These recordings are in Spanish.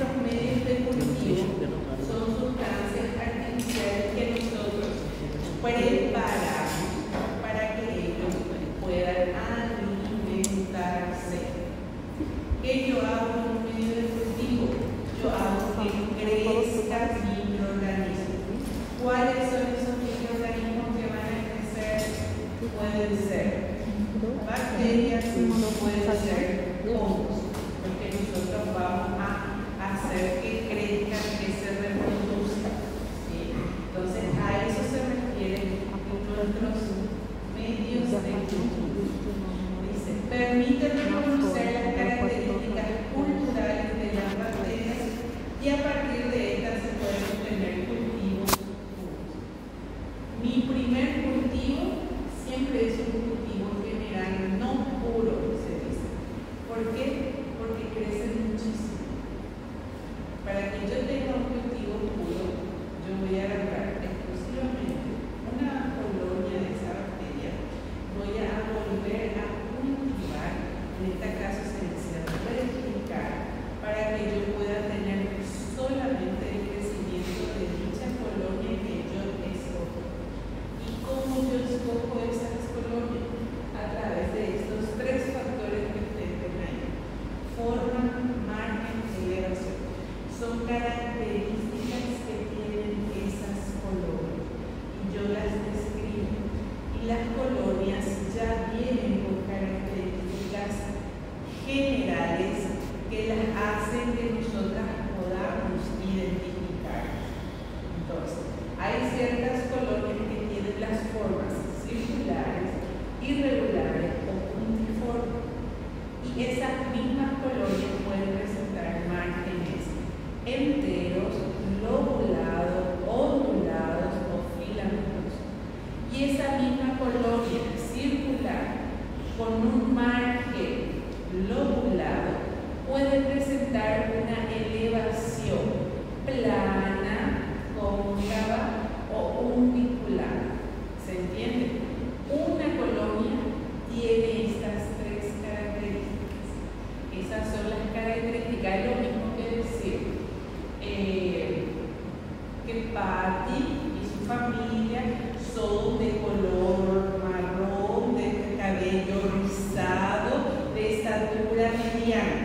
nuestros medios de cultivo son sustancias artificiales que nosotros preparamos para que ellos puedan alimentarse. ¿Qué yo hago en un medio de cultivo? Yo hago que crezcan microorganismos. ¿Cuáles son esos microorganismos que van a crecer? Pueden ser bacterias, pueden ser hongos, porque nosotros vamos a hacer que crezcan, que se reproduzcan. ¿Sí? Entonces, a eso se refiere nuestros medios de cultivo. Dice, permite reconocer las características culturales de las bacterias y a partir de estas se pueden obtener cultivos puros. Mi primer cultivo siempre es un cultivo general, no puro, se dice. ¿Por qué? Porque crecen muchísimo. Para que yo tenga un cultivo puro, yo voy a agarrar exclusivamente una colonia de esa bacteria, voy a volver a cultivar, en este caso se dice replicar, para que yo pueda tener solamente el crecimiento de dicha colonia que yo escojo. ¿Y cómo yo escojo esas colonias? A través de estos tres factores que ustedes ven ahí: forma, margen y elevación. Son características que tienen esas colonias y yo las describo. Y las colonias ya vienen con características generales que las hacen que nosotras podamos identificar. Entonces, hay ciertas colonias que tienen las formas circulares, irregulares o puntiformes. Y esas mismas colonias pueden presentar márgenes enteros, lobulados, ondulados o filamentosos. Y esa misma colonia circular con un margen lobulado puede presentar una elevación plana, cóncava o undicular. ¿Se entiende? Una colonia tiene estas tres características. Esas son las características. Es lo mismo que decir que Patty y su familia son de color marrón, de cabello rizado, de estatura mediana.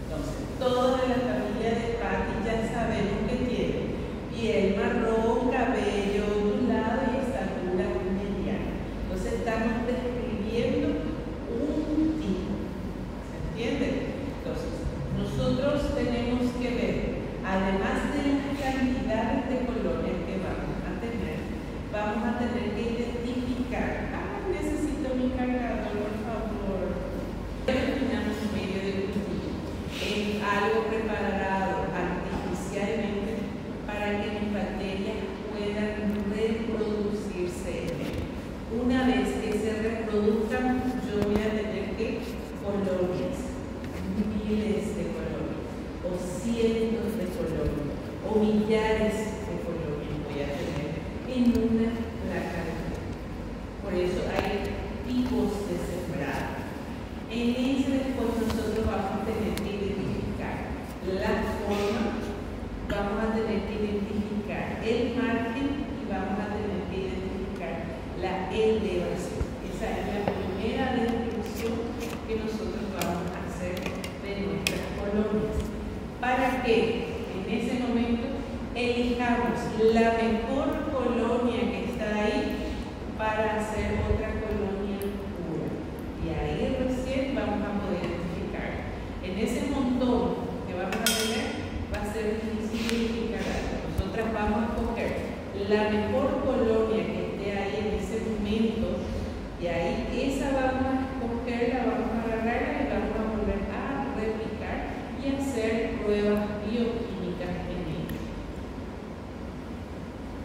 Entonces, toda la familia de Patty ya sabemos que tiene piel marrón, cabello ondulado y estatura mediana. Entonces, estamos describiendo un tipo. ¿Se entiende? Entonces, nosotros tenemos que ver, además de las cantidades de colonias que vamos a tener que identificar. Necesito mi cargador, por favor. Terminamos un medio de cultivo en algo preparado artificialmente para que mis bacterias puedan reproducirse en él. Una vez que se reproduzcan, yo voy a tener que colonias, miles de colonias, o cientos de colonias, o millares de colonias voy a tener en una placa de tierra. Por eso hay tipos de sembrado. En ese después nosotros vamos a tener que identificar la forma, vamos a tener que identificar el margen y vamos a tener que identificar la elevación. Esa es la primera descripción que nosotros vamos a hacer de nuestras colonias. Para que en ese momento elijamos la mejor colonia que está ahí para hacer otra colonia pura. Y ahí recién vamos a poder identificar. En ese montón que vamos a tener va a ser difícil identificar algo. Nosotras vamos a escoger la mejor colonia que esté ahí en ese momento y ahí esa vamos a escogerla, vamos a agarrarla y vamos a volver a replicar y hacer pruebas bioquímicas en ella.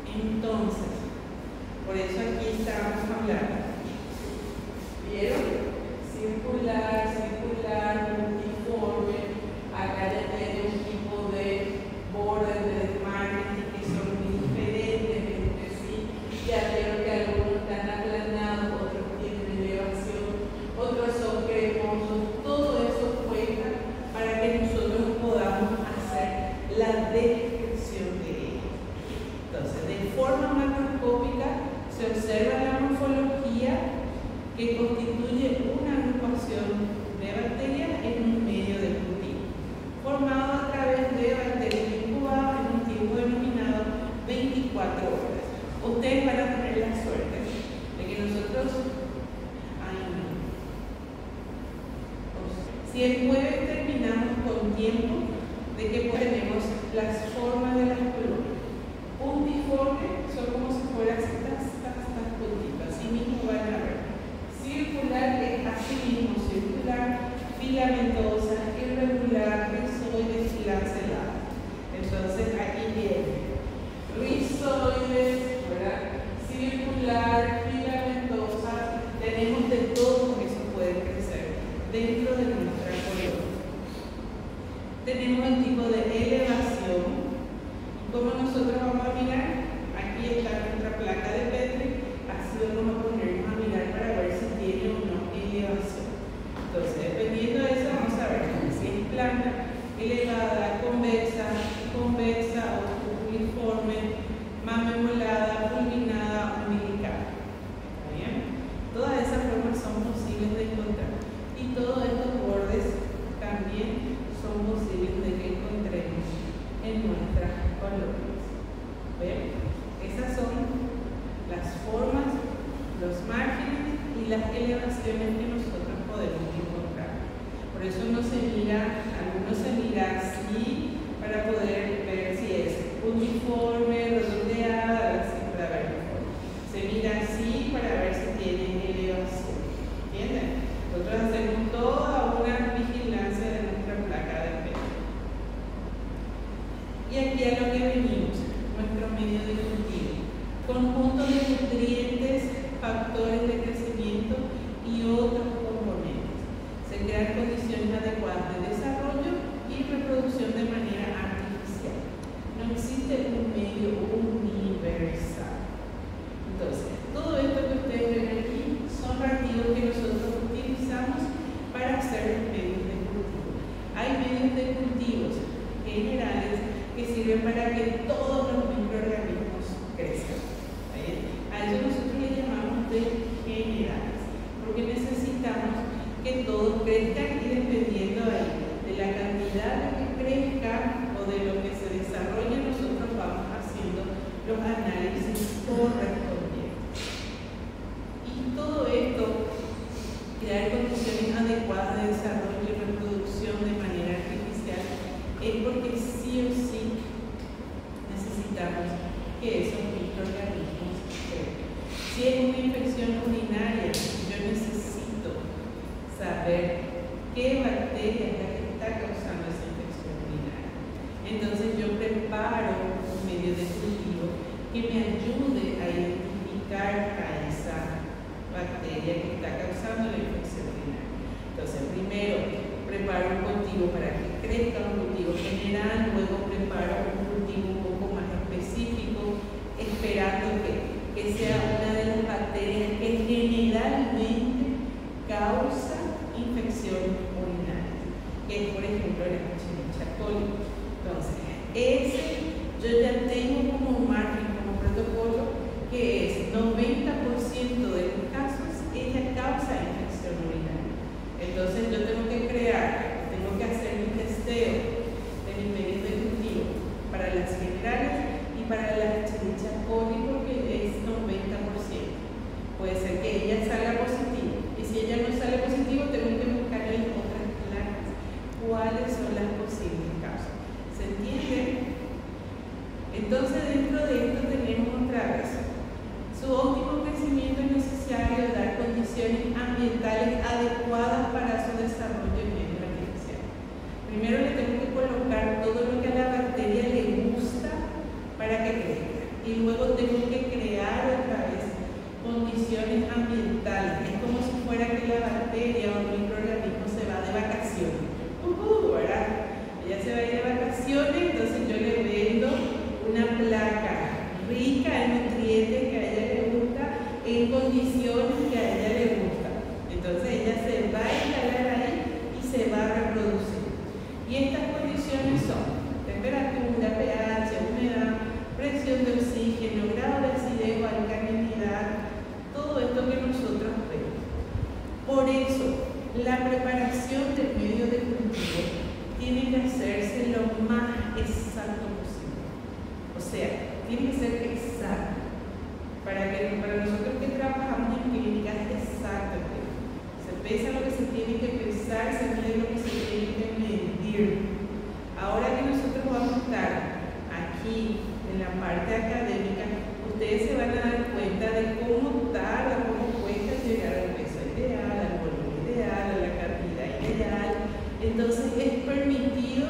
Entonces, por eso aquí estábamos hablando. ¿Vieron? Circular, multiforme. Acá ya tiene un tipo de bordes de marketing que son muy diferentes entre sí. Ya vieron que algunos están aplanados, otros tienen elevación, otros son que tenemos el tipo de elevación. ¿Cómo nosotros vamos a mirar? Aquí está nuestra placa de Petri, así vamos a ponernos a mirar para ver si tiene o no elevación. Entonces, dependiendo de eso, vamos a ver si es plana, elevada, convexa o uniforme, mamemolada, fulminada, umbilical. ¿Está bien? Todas esas formas son posibles de encontrar. Y todos estos bordes también son posibles de que encontremos en nuestras columnas. ¿Ven? Esas son las formas, los márgenes y las elevaciones que nosotros podemos encontrar. Por eso algunos se mira así para poder ver si es uniforme, redondeada, así para ver mejor. Se mira así para ver si tiene elevación. ¿Entienden? Nosotros hacemos toda una vigilancia de nuestra placa de pelo. Y aquí a lo que venimos, nuestro medio de cultivo. Conjunto de nutrientes, factores de crecimiento y otros componentes. Se crean condiciones adecuadas de desarrollo y reproducción de manera artificial. No existe un medio universal. Entonces, todo esto que ustedes ven aquí son reactivos que nosotros utilizamos para hacer los medios de cultivo. Hay medios de cultivos generales que sirven para que todos los microorganismos crezcan. A eso nosotros le llamamos de generales, porque necesitamos que todos crezcan y dependiendo de la cantidad de que crezcan o de lo que se desarrolle, nosotros vamos haciendo los análisis correspondientes. Y todo esto, crear condiciones adecuadas de desarrollo y reproducción de manera artificial, es porque sí o sí necesitamos que esos microorganismos crezcan. Si es una infección urinaria, yo necesito saber qué bacteria es la que está causando esa infección urinaria. Entonces yo preparo un medio de cultivo que me ayude a identificar a esa bacteria que está causando la infección urinaria. Entonces primero preparo un cultivo para que crezca un cultivo general, luego preparo un cultivo un poco más específico, esperando que sea una de las bacterias que generalmente causa infección urinaria, que es por ejemplo la Escherichia coli. Entonces, yo ya tengo como un margen, como protocolo, que es 90% de los casos ella causa infección urinaria. Entonces yo tengo que hacer mi testeo de mis medios de cultivo para las generales y para la Escherichia coli, porque es 90%. Puede ser que ella salga positiva, y si ella no sale positivo, tengo que buscar en otras placas cuáles son las posibles causas. ¿Se entiende? Entonces, dentro de esto tenemos otra vez: su óptimo crecimiento es necesario dar condiciones ambientales adecuadas para su desarrollo en medio artificial. Primero le tengo que colocar todo lo que a la bacteria le gusta para que crezca, y luego tengo que crear otra vez condiciones ambientales. Es como si fuera que la bacteria o el microorganismo se va de vacaciones. ¿Verdad? Ella se va a ir de vacaciones, entonces yo le vendo una placa rica en nutrientes que a ella le gusta, en condiciones que a ella le gustan. Entonces ella se va a instalar ahí y se va a reproducir. Y estas condiciones son temperatura, pH, humedad, presión de oxígeno, grado de acidez o alcalinidad, todo esto que nosotros vemos. Por eso, la preparación del medio de cultivo tiene que hacerse lo más exacto posible. O sea, tiene que ser exacto. Para nosotros que trabajamos en clínica es exacto. Se pesa lo que se tiene que pesar, se mide lo que se tiene que medir. Ahora que nosotros vamos a estar aquí en la parte académica, ustedes se van a dar cuenta de cómo tarda, cómo cuesta llegar al peso ideal, al volumen ideal, a la cantidad ideal. Entonces es permitido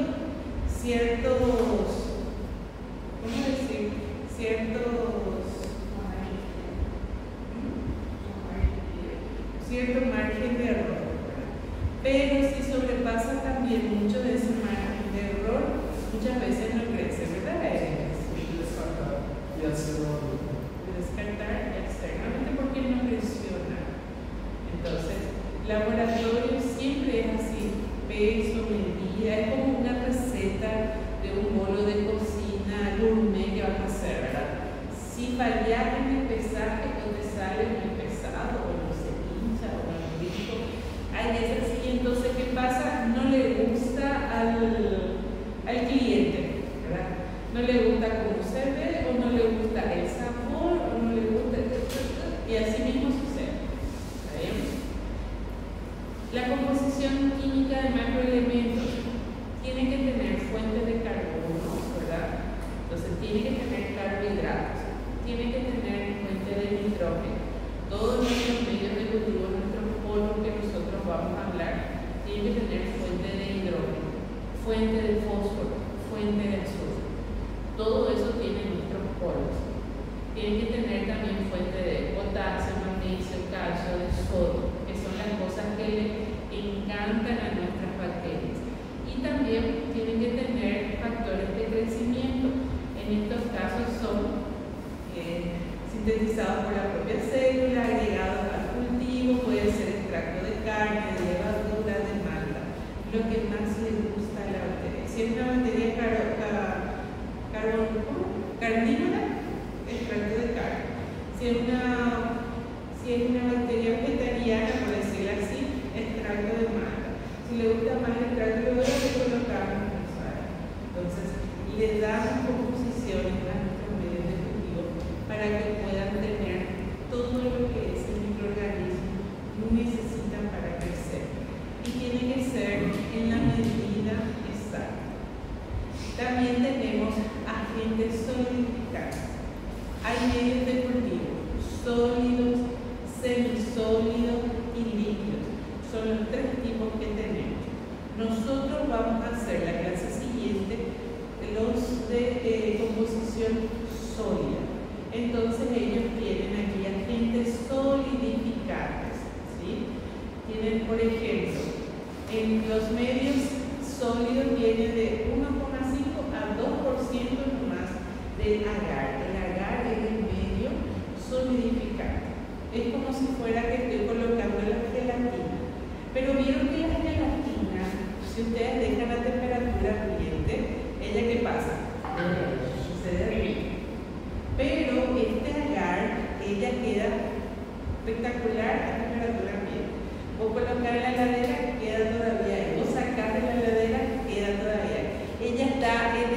cierto margen de error, pero si sobrepasa también mucho de ese margen de error, muchas veces no crece, ¿verdad? Descartar externamente porque no creció nada. Entonces, laboratorio siempre es así, peso, medida, es como una receta de un bolo de cocina gourmet que vas a hacer, ¿verdad? Si fallas en el pesaje o te sale muy pesado o no se hincha o no es rico, hay veces así. Entonces, ¿qué pasa? No le gusta al cliente, ¿verdad? No le gusta cómo se ve o no le gusta el sabor o no le gusta y así mismo sucede. ¿Está bien? La composición química de macroelementos tiene que tener fuentes de carbono, ¿verdad? Entonces tiene que tener carbohidratos, tiene que tener fuente de nitrógeno. Todos nuestros medios de cultivo, nuestros polvos que nosotros vamos a hablar, tienen que tener fuente de hidrógeno, fuente de fósforo, fuente de azufre. Todo eso tiene nuestros polvos. Tienen que tener también fuente de potasio, magnesio, calcio, de sodio, que son las cosas que le encantan a nuestras bacterias. Y también tienen que tener factores de crecimiento. En estos casos son sintetizados por la propia célula, agregados al cultivo, puede ser extracto de carne, de levadura, de malta, lo que más le gusta a la bacteria. Si es una bacteria carnívora, extracto de carne. Si es una bacteria vegetariana, por decirlo así, extracto de malta. Si le gusta más el extracto de oro, le colocamos en sal. Entonces, le damos composiciones a nuestros medios de cultivo para que puedan tener todo lo que ese microorganismo necesita para crecer. Y tiene que ser en la medida exacta. También tenemos agentes solidificantes. Hay medios de cultivo sólidos, semisólidos y líquidos. Son los tres tipos que tenemos. Nosotros vamos a hacer la clase siguiente los de composición sólida. Entonces ellos tienen aquí agentes solidificantes, ¿sí? Tienen, por ejemplo, en los medios sólidos viene de 1,5 a 2% nomás del agar. El agar es el medio solidificante. Es como si fuera que estoy colocando la gelatina. Pero vieron que la gelatina, si ustedes dejan a temperatura ambiente, ¿ella qué pasa? Se derrite. Pero este agar, ella queda espectacular a temperatura ambiente. Vos colocar en la heladera, queda todavía ahí. Vos sacar de la heladera, queda todavía ahí. Ella está en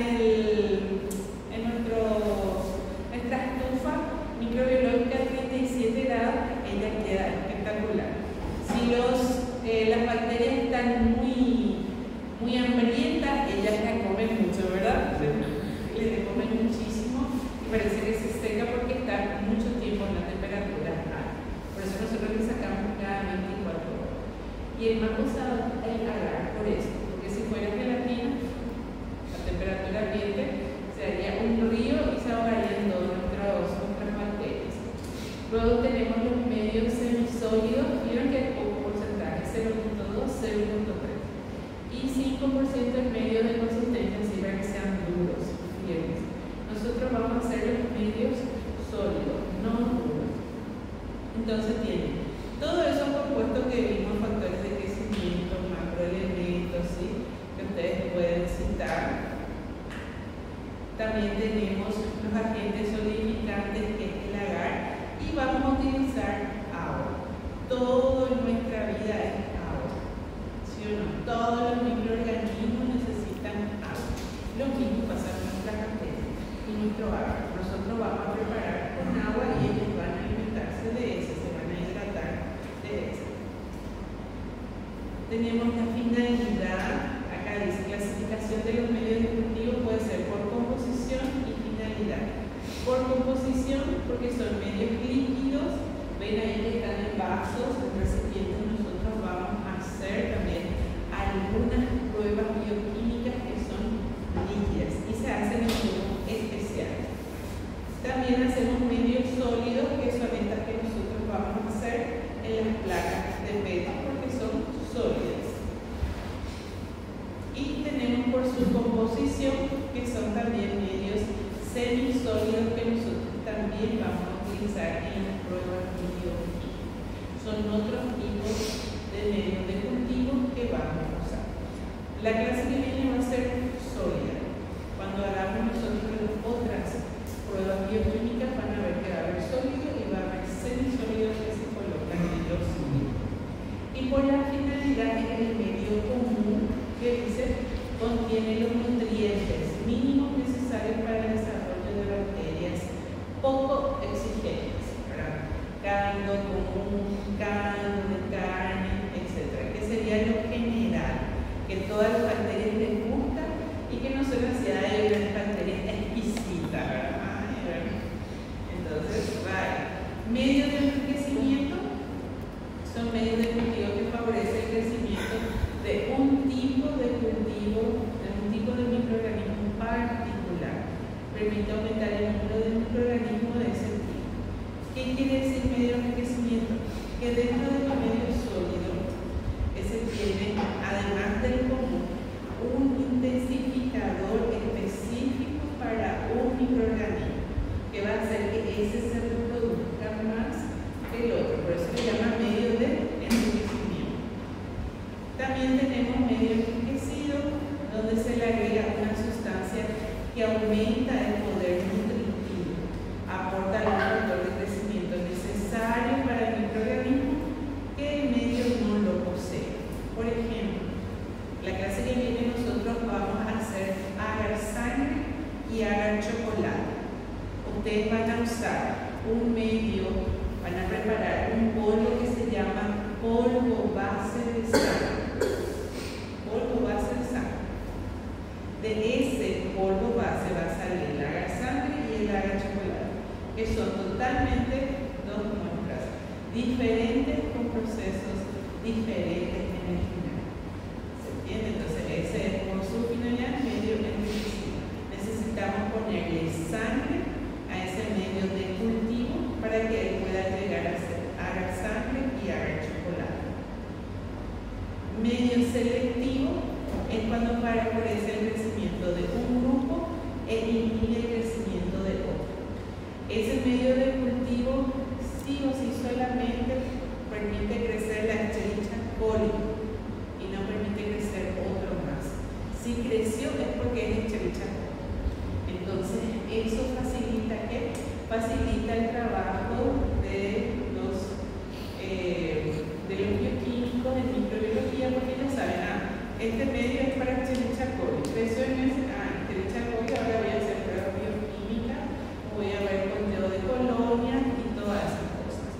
nuestra estufa microbiológica a 37 grados, ella queda espectacular. Si las bacterias están muy hambrientas, ellas la comen mucho, ¿verdad? Les comen muchísimo y parece que se seca porque está mucho tiempo en la temperatura alta. Por eso nosotros le sacamos cada 24 horas. Y el más usado es el agar, por eso, porque si fuera gelatina, a temperatura ambiente, se haría un río y se ahogarían todas nuestras bacterias. Luego tenemos los medios semisólidos, vieron que hay poco porcentaje, 0.2, 0.3. Y 5% en medio de consistencia, así para que sean duros, firmes. Nosotros vamos a hacer los medios sólidos, no duros. Entonces tienen todos esos compuestos que vimos, factores de crecimiento, macroelementos, ¿sí? Que ustedes pueden citar. También tenemos los agentes solidificantes, que es el agar, y vamos a utilizar agua. Todo en nuestra vida es agua, ¿sí o no? Todos los microorganismos necesitan agua. Lo mismo pasa con nuestras bacterias y nuestro agar. Nosotros vamos a preparar con agua y ellos van a alimentarse de eso, se van a hidratar de eso. Tenemos la finalidad, acá dice clasificación de los medios de cultivo puede ser por composición y finalidad. Por composición, porque son medios líquidos, ven ahí que están en vasos, en recipientes. Nosotros vamos a hacer también algunas pruebas bioquímicas que son líquidas y se hacen en grupos especiales. También hacemos medios sólidos, que son estas que nosotros vamos a hacer en las placas de PET, porque son sólidas. Y tenemos por su composición también medios semisólidos que nosotros también vamos a utilizar en las pruebas bioquímicas. Son otros tipos de medios de cultivo que vamos a usar. La clase que viene va a ser sólida. Cuando hagamos nosotros otras pruebas bioquímicas van a ver que va a haber sólido y va a haber semisólidos que se colocan en los sólidos. Y por la finalidad es el medio común que dice contiene los nutrientes mínimos necesarios para el desarrollo de bacterias poco exigentes, ¿verdad? Caldo común, caldo de carne, etc. Que sería lo general, que todas las bacterias les gustan y que no son ansiedades de unas bacterias exquisitas, ¿verdad? Entonces, medios de enriquecimiento son medios de cultivo que favorecen el crecimiento de un tipo de cultivo, de un tipo de microorganismo particular. Permite aumentar el número de microorganismos de ese tipo. ¿Qué quiere decir medio de enriquecimiento? Que dentro de los medios sólidos, ese tiene, además del común, un intensificador específico para un microorganismo, que va a hacer que ese se reproduzca más que el otro. Por eso se llama medio de enriquecimiento. También tenemos medio enriquecido, donde se le agrega una sustancia que aumenta el poder nutritivo, aporta un factor de crecimiento necesario para el microorganismo que el medio no lo posee. Por ejemplo, la clase que viene nosotros vamos a hacer agar sangre y agar chocolate. Ustedes van a usar un medio, van a preparar un polvo que se llama polvo base de sangre. Polvo base de sangre. De ese polvo base va a salir el agar sangre y el agar chocolate, que son totalmente dos muestras diferentes con procesos diferentes en el final. ¿Se entiende? Entonces, ese es por su finalidad medio enriquecido. Necesitamos ponerle sangre a ese medio de cultivo para que él pueda llegar a ser agar sangre y agar chocolate. Medio selectivo es cuando favorece el crecimiento de un grupo e inhibe el crecimiento de otro. Ese medio de cultivo sí o sí solamente permite crecer la Escherichia coli y no permite crecer otro más. Si creció es porque es Escherichia coli. Entonces, eso facilita ¿qué? Facilita el trabajo de los bioquímicos en microbiología, porque ya saben, este medio es para Escherichia coli. Creció en ese, Escherichia coli, ahora voy a hacer pruebas bioquímicas, voy a ver conteo de colonias y todas esas cosas.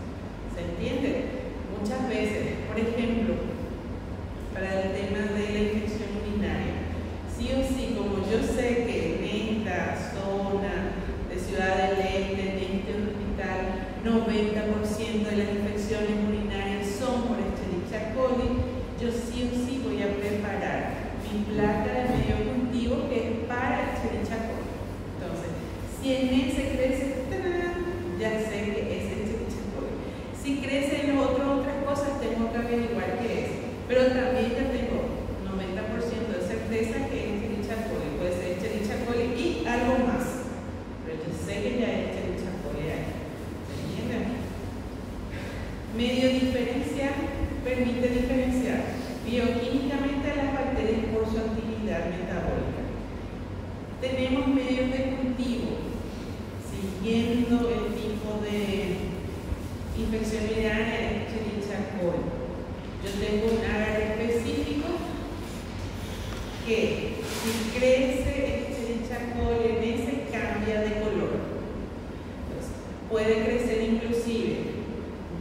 ¿Se entiende? Muchas veces, por ejemplo, para el tema de la infección urinaria, sí o sí, como yo sé que en esta zona de Ciudad del Este, en este hospital, 90% de las infecciones urinarias son por Escherichia coli, yo sí o sí voy a preparar mi placa de medio cultivo que es para Escherichia coli. Entonces, si en ese crece, ya sé que es Escherichia coli. Si crece en otras cosas, tengo que averiguar qué es. Pero también ya tengo 90% de certeza que es Escherichia coli. Puede ser Escherichia coli y algo más. Pero yo sé que ya es Escherichia coli ahí. ¿Se entiende? Medio diferencial permite diferenciar bioquímicamente a las bacterias por su actividad metabólica. Tenemos medios de cultivo, siguiendo el tipo de infección urinaria, Escherichia coli. Yo tengo un agar específico que si crece Escherichia coli en ese cambia de color. Entonces, puede crecer inclusive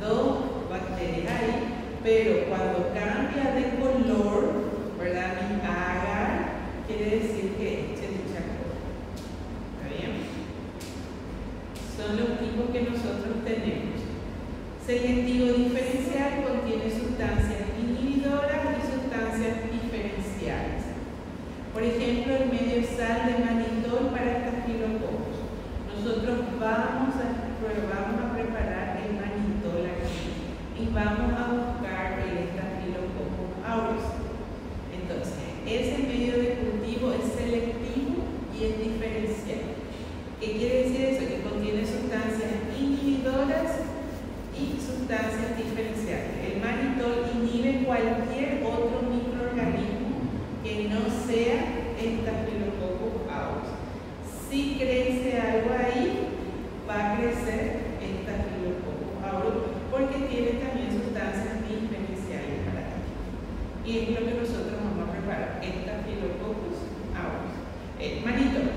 dos bacterias ahí, pero cuando cambia de color, ¿verdad? Mi agar quiere decir que es Escherichia coli. ¿Está bien? Son los tipos que nosotros tenemos. Selectivo diferencial contiene sustancias inhibidoras y sustancias diferenciales. Por ejemplo, el medio sal de manitol para estafilococos. Nosotros vamos a preparar el manitol aquí y vamos a buscar el Staphylococcus aureus. Entonces, ese medio de cultivo es selectivo y es diferencial. sustancias diferenciales. El mannitol inhibe cualquier otro microorganismo que no sea Staphylococcus aureus. Si crece algo ahí, va a crecer Staphylococcus aureus porque tiene también sustancias diferenciales para ello. Y es lo que nosotros vamos a preparar, Staphylococcus aureus. Mannitol,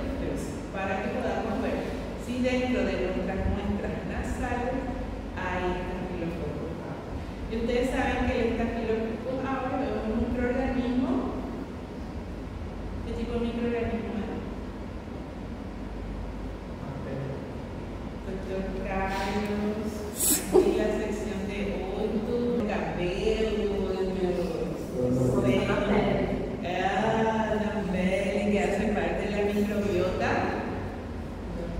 para que podamos ver si dentro de nuestras muestras nasales hay Staphylococcus aureus. Y ustedes saben que el Staphylococcus aureus es un microorganismo. ¿Qué tipo de microorganismo es? Doctor Carlos, aquí la sección de Otto, cabello, que hace parte de la microbiota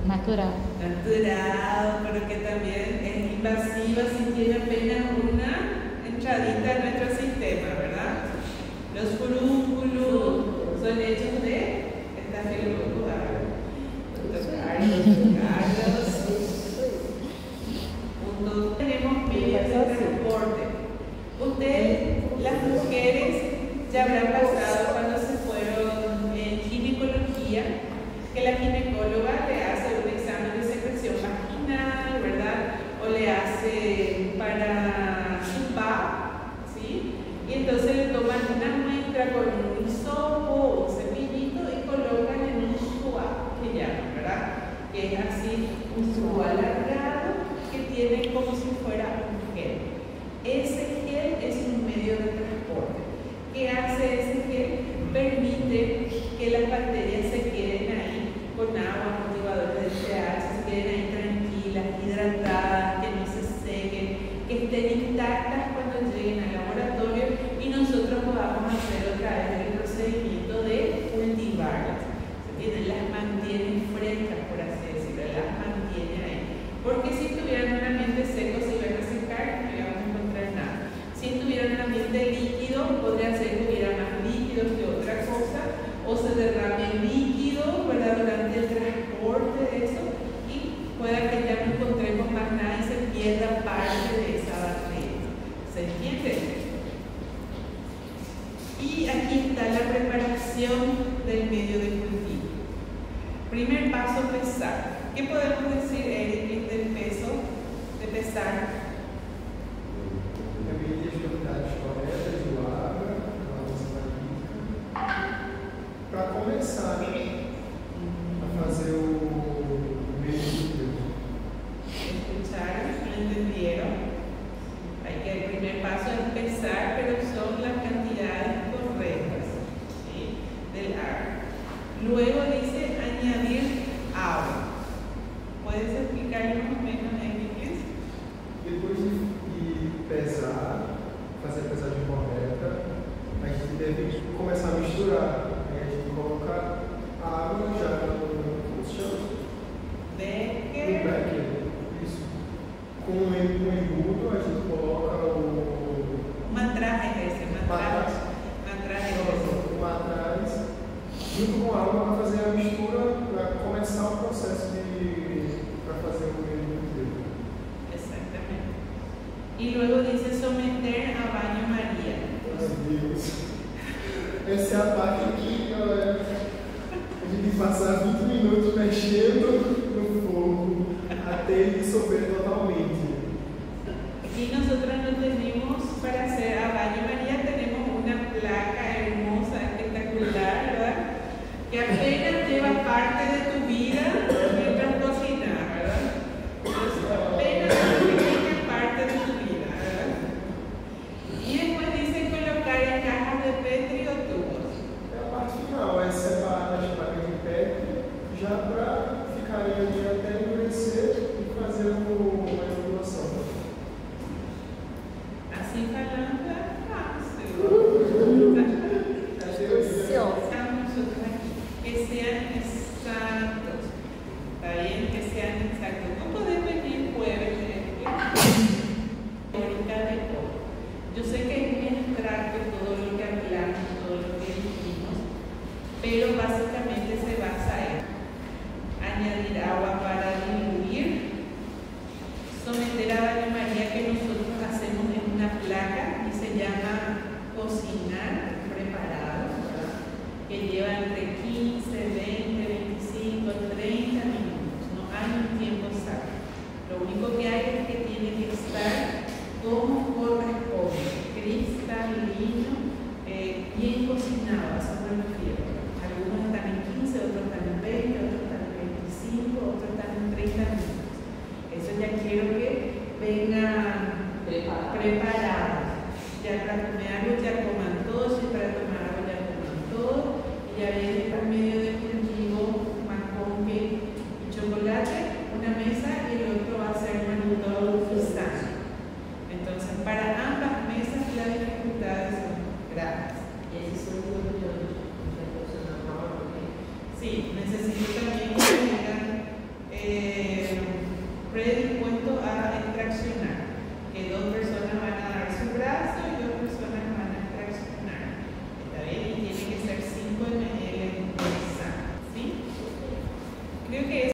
natural, pero que también es invasiva si tiene apenas una entradita en nuestro sistema, ¿verdad? Los furúnculos son hechos de Staphylococcus aureus. Doctor Carlos. Tenemos medios de transporte. Ustedes, las mujeres, ya habrán pasado cuando se fueron en ginecología, que la ginecóloga le hace un examen de secreción vaginal, ¿verdad? O le hace para su PA, ¿sí? Y entonces le toman una muestra con un hisopo o un cepillito y colocan en un swab, que llaman, ¿verdad? Que es así, un swab alargado que tiene como si fuera un gel. Ese gel es un medio de transporte. ¿Qué hace ese gel? Permite que las bacterias se queden ahí con agua, motivadores de pH, se queden ahí tranquilas, hidratadas, que no se sequen, que estén intactas cuando lleguen al laboratorio y nosotros podamos hacer otra vez el procedimiento de cultivarlas. Las mantienen frescas, por así decirlo, las mantienen ahí. Porque si tuvieran un ambiente seco se iban a secar, no íbamos a encontrar nada. Si tuvieran un ambiente líquido, podría ser que hubiera más líquidos que otra cosa, o se derrame líquido, ¿verdad?, durante el transporte de eso, y pueda que ya no encontremos más nada y se pierda parte de esa bacteria. ¿Se entiende? Y aquí está la preparación del medio de cultivo. Primer paso, pesar. ¿Qué podemos decir, Eric, del peso, de pesar? Para começar a fazer o meio de ¿Escucharon? ¿Lo entendieron? Hay que, el primer paso es pesar, pero son las cantidades correctas, ¿sí?, del agua. Luego dice añadir agua. ¿Puedes explicar más o menos en inglés? Depois de pesar, fazer a pesagem correta, a gente deve começar a misturar. A gente coloca a água já no chão. Becker. Isso. Com um embudo, a gente coloca o Matraje esse, matraje. O matraje, junto com a água, para fazer a mistura, para começar o processo para fazer o meio de cultivo. Exactamente. Y luego dice someter a baño María. Meu Deus. Essa é a parte aqui, galera. A gente tem que passar 20 minutos mexendo no fogo até ele dissolver totalmente. Y nosotros no tenemos para hacer a baño María, tenemos una placa hermosa, espectacular, ¿verdad? Que apenas lleva parte de tu vida mientras cocinas, ¿verdad? Entonces, apenas una parte de tu vida, ¿verdad? Y después dice colocar en cajas de Petri o tubos. A parte final é separar as placas de Petri já para ficarem ali até endurecer e fazer uma inoculação. Así falando é fácil. Estamos nosotros aquí. Que sean exactos. ¿Está bien? Que sean exactos. No podemos venir jueves ahorita de todo. Yo sé que es muy abstracto todo lo que hablamos, todo lo que dijimos, pero básicamente se basa en añadir agua para diluir, someter a baño María, que nosotros necesito